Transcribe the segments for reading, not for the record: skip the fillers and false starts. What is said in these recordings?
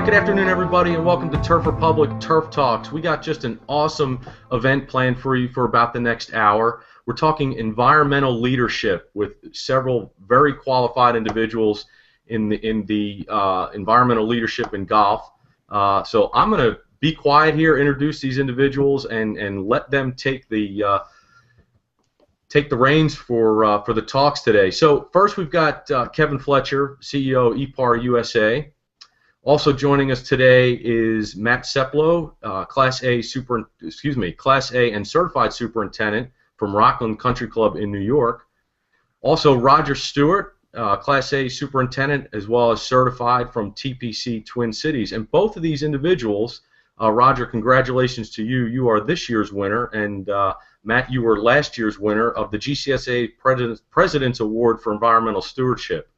right, good afternoon, everybody, and welcome to Turf Republic Turf Talks. We got just an awesome event planned for you for about the next hour. We're talking environmental leadership with several very qualified individuals in the environmental leadership in golf. So I'm going to be quiet here, introduce these individuals, and let them take the reins for the talks today. So first, we've got Kevin Fletcher, CEO eParUSA. Also joining us today is Matt Seplow, Class A and Certified Superintendent from Rockland Country Club in New York. Also Roger Stewart, Class A Superintendent, as well as Certified from TPC Twin Cities. And both of these individuals, Roger, congratulations to you. You are this year's winner, and Matt, you were last year's winner of the GCSAA President's Award for Environmental Stewardship.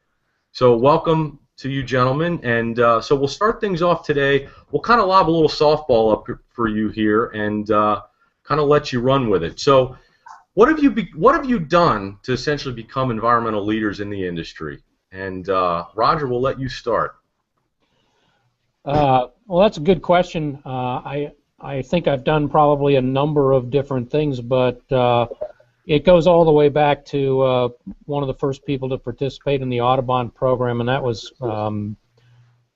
So welcome to you, gentlemen, and so we'll start things off today. We'll kind of lob a little softball up for you here and kind of let you run with it. So what have you done to essentially become environmental leaders in the industry? And Roger, we'll let you start. Well, that's a good question. I think I've done probably a number of different things, but it goes all the way back to one of the first people to participate in the Audubon program, and that was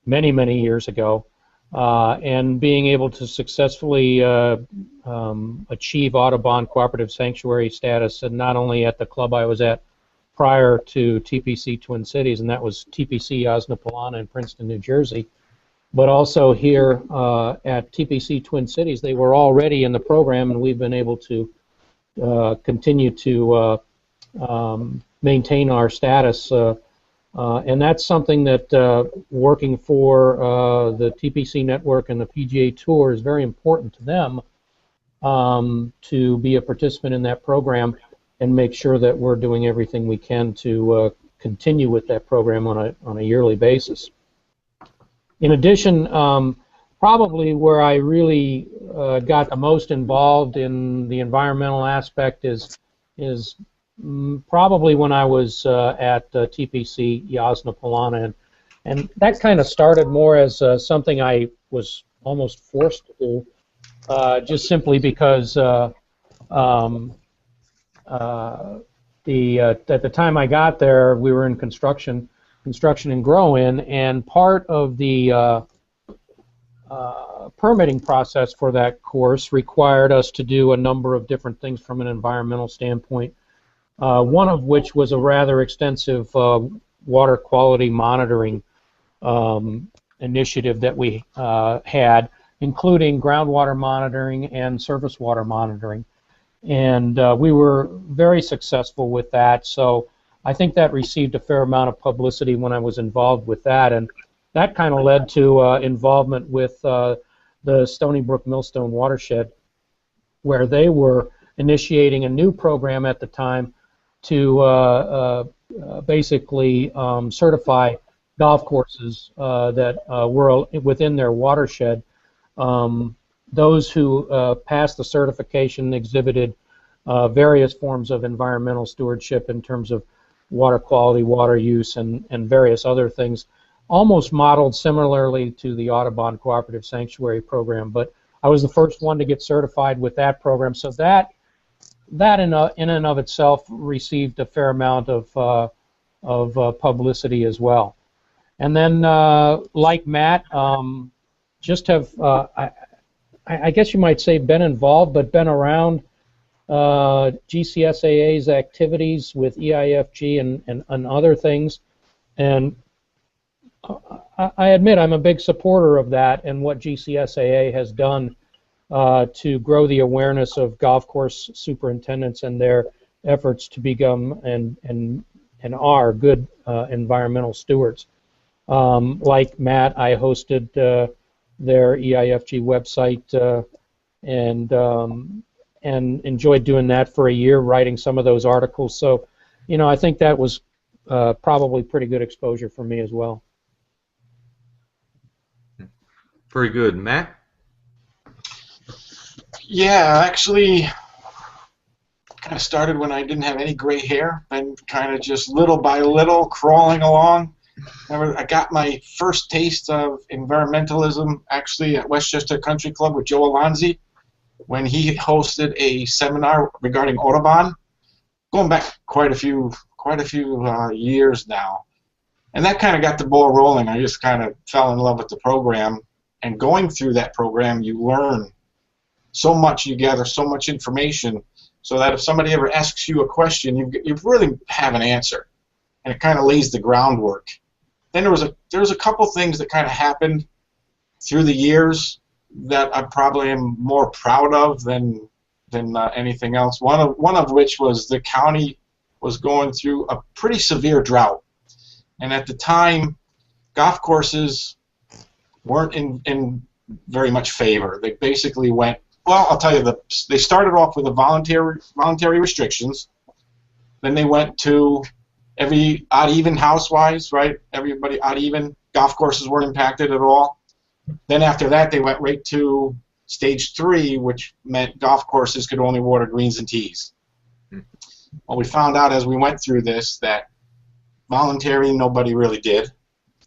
many, many years ago. And being able to successfully achieve Audubon Cooperative Sanctuary status, and not only at the club I was at prior to TPC Twin Cities, and that was TPC Osnapolina in Princeton, New Jersey, but also here at TPC Twin Cities. They were already in the program, and we've been able to continue to maintain our status, and that's something that working for the TPC network and the PGA Tour is very important to them, to be a participant in that program and make sure that we're doing everything we can to continue with that program on a yearly basis. In addition, probably where I really got the most involved in the environmental aspect is probably when I was at TPC Osnapolina, and that kind of started more as something I was almost forced to do, just simply because at the time I got there, we were in construction and grow-in, and part of the permitting process for that course required us to do a number of different things from an environmental standpoint, one of which was a rather extensive water quality monitoring initiative that we had, including groundwater monitoring and surface water monitoring. And we were very successful with that, so I think that received a fair amount of publicity when I was involved with that, and that kind of led to involvement with the Stony Brook Millstone watershed, where they were initiating a new program at the time to basically certify golf courses that were within their watershed. Those who passed the certification exhibited various forms of environmental stewardship in terms of water quality, water use, and various other things, almost modeled similarly to the Audubon Cooperative Sanctuary program. But I was the first one to get certified with that program, so that in and of itself received a fair amount of publicity as well. And then, like Matt, just have, I guess you might say, been involved, but been around GCSAA's activities with EIFG and other things, and I admit I'm a big supporter of that and what GCSAA has done to grow the awareness of golf course superintendents and their efforts to become and are good environmental stewards. Like Matt, I hosted their EIFG website and enjoyed doing that for a year, writing some of those articles. So, you know, I think that was probably pretty good exposure for me as well. Very good. Matt? Yeah, actually, kind of started when I didn't have any gray hair, and kind of just little by little crawling along. Remember, I got my first taste of environmentalism actually at Westchester Country Club with Joe Alonzi when he hosted a seminar regarding Audubon, going back quite a few years now. And that kind of got the ball rolling. I just kind of fell in love with the program. And going through that program, you learn so much, you gather so much information, so that if somebody ever asks you a question, you really have an answer. And it kind of lays the groundwork. Then there was a couple things that kind of happened through the years that I probably am more proud of than anything else. One of which was the county was going through a pretty severe drought. And at the time, golf courses weren't in very much favor. They basically went, well, I'll tell you, they started off with the voluntary restrictions. Then they went to every odd even house-wise, right? Everybody odd even. Golf courses weren't impacted at all. Then after that, they went right to stage 3, which meant golf courses could only water greens and tees. Well, we found out as we went through this that voluntary, nobody really did.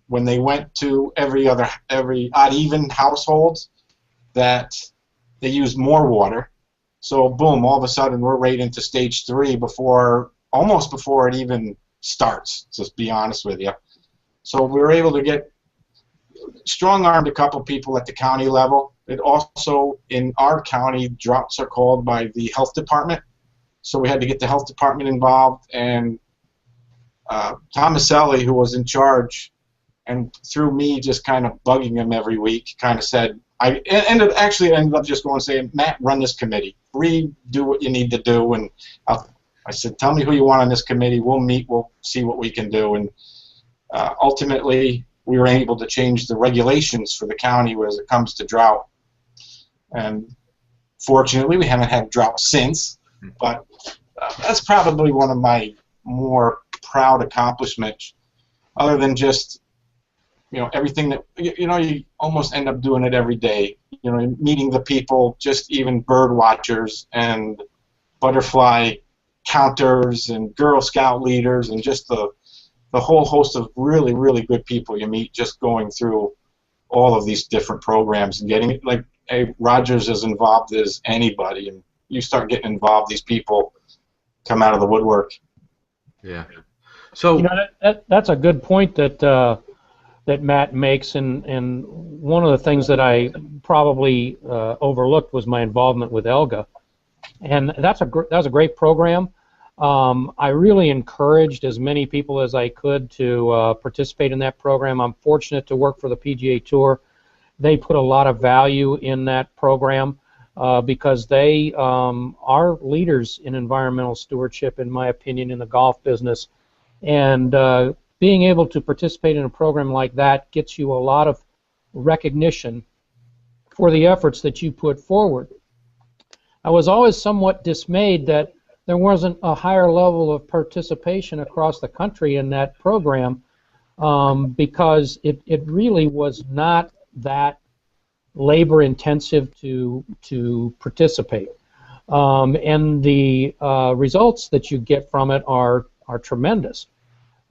When they went to every odd even household, that they used more water. So boom, all of a sudden we're right into stage 3 almost before it even starts, to be honest with you. So we were able to get strong-armed a couple people at the county level. It also, in our county, droughts are called by the health department. So we had to get the health department involved, and Tomaselli, who was in charge, and through me just kind of bugging him every week, kind of said, I ended up just going and saying, Matt, run this committee. Do what you need to do. And I said, tell me who you want on this committee. We'll meet. We'll see what we can do. And ultimately, we were able to change the regulations for the county as it comes to drought. And fortunately, we haven't had drought since. But that's probably one of my more proud accomplishments, other than just, everything that, you almost end up doing it every day. Meeting the people, just even bird watchers and butterfly counters and Girl Scout leaders and just the whole host of really, really good people you meet just going through all of these different programs and getting it. Like, hey, Roger's as involved as anybody, and you start getting involved, these people come out of the woodwork. Yeah. So that's a good point that Matt makes, and one of the things that I probably overlooked was my involvement with ELGA, and that was a great program. I really encouraged as many people as I could to participate in that program. I'm fortunate to work for the PGA Tour. They put a lot of value in that program because they are leaders in environmental stewardship, in my opinion, in the golf business. And being able to participate in a program like that gets you a lot of recognition for the efforts that you put forward. I was always somewhat dismayed that there wasn't a higher level of participation across the country in that program because it really was not that labor intensive to participate. And the results that you get from it are tremendous.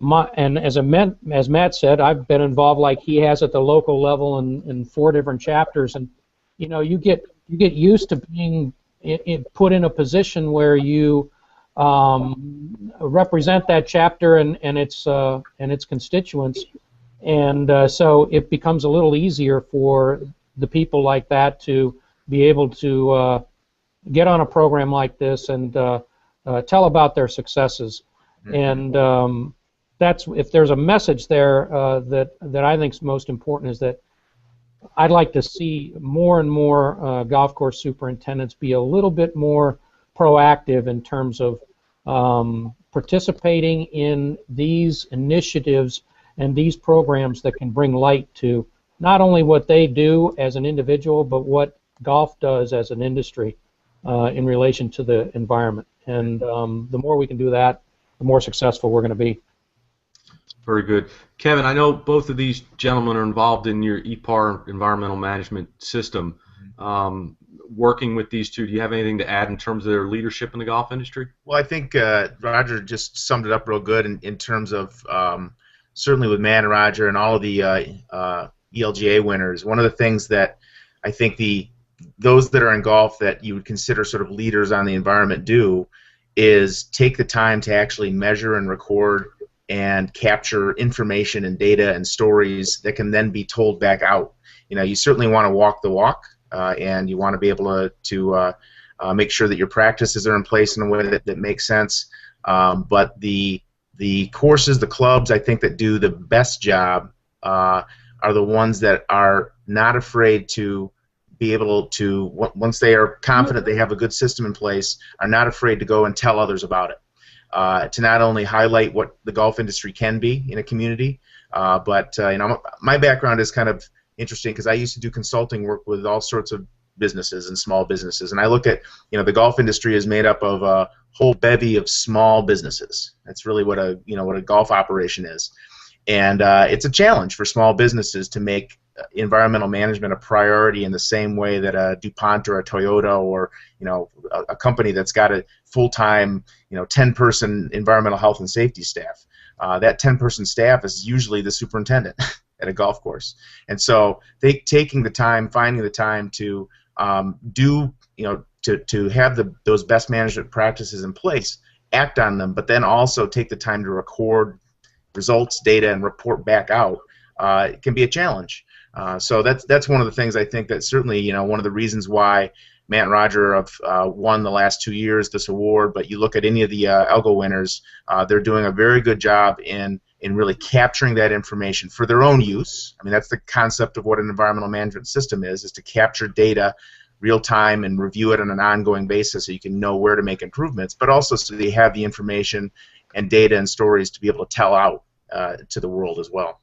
And as Matt said, I've been involved like he has at the local level in 4 different chapters, and you get used to being put in a position where you represent that chapter and its constituents, and so it becomes a little easier for the people like that to be able to get on a program like this and tell about their successes. Mm-hmm. And that's, if there's a message there that I think is most important, is that I'd like to see more and more golf course superintendents be a little bit more proactive in terms of participating in these initiatives and these programs that can bring light to not only what they do as an individual, but what golf does as an industry in relation to the environment. And the more we can do that, the more successful we're going to be. Very good. Kevin, I know both of these gentlemen are involved in your ePar environmental management system. Working with these two, do you have anything to add in terms of their leadership in the golf industry? Well, I think Roger just summed it up real good in terms of certainly with Matt and Roger and all of the ELGA winners, one of the things that I think those that are in golf that you would consider sort of leaders on the environment do is take the time to actually measure and record and capture information and data and stories that can then be told back out. You know, you certainly want to walk the walk, and you want to be able to make sure that your practices are in place in a way that makes sense. But the courses, the clubs, I think that do the best job are the ones that are not afraid to be able to, once they are confident they have a good system in place, are not afraid to go and tell others about it. To not only highlight what the golf industry can be in a community, but you know, my background is kind of interesting because I used to do consulting work with all sorts of businesses and small businesses, and I look at, you know, the golf industry is made up of a whole bevy of small businesses. That's really what a golf operation is, and it's a challenge for small businesses to make environmental management a priority in the same way that a DuPont or a Toyota or, you know, a company that's got a full-time, you know, 10-person environmental health and safety staff. That 10-person staff is usually the superintendent at a golf course, and so taking the time, finding the time to do, you know, to have those best management practices in place, act on them, but then also take the time to record results, data, and report back out. It can be a challenge. So that's one of the things I think that certainly, you know, one of the reasons why Matt and Roger have won the last 2 years this award. But you look at any of the ELGA winners, they're doing a very good job in really capturing that information for their own use. I mean, that's the concept of what an environmental management system is to capture data real time and review it on an ongoing basis so you can know where to make improvements, but also so they have the information and data and stories to be able to tell out to the world as well.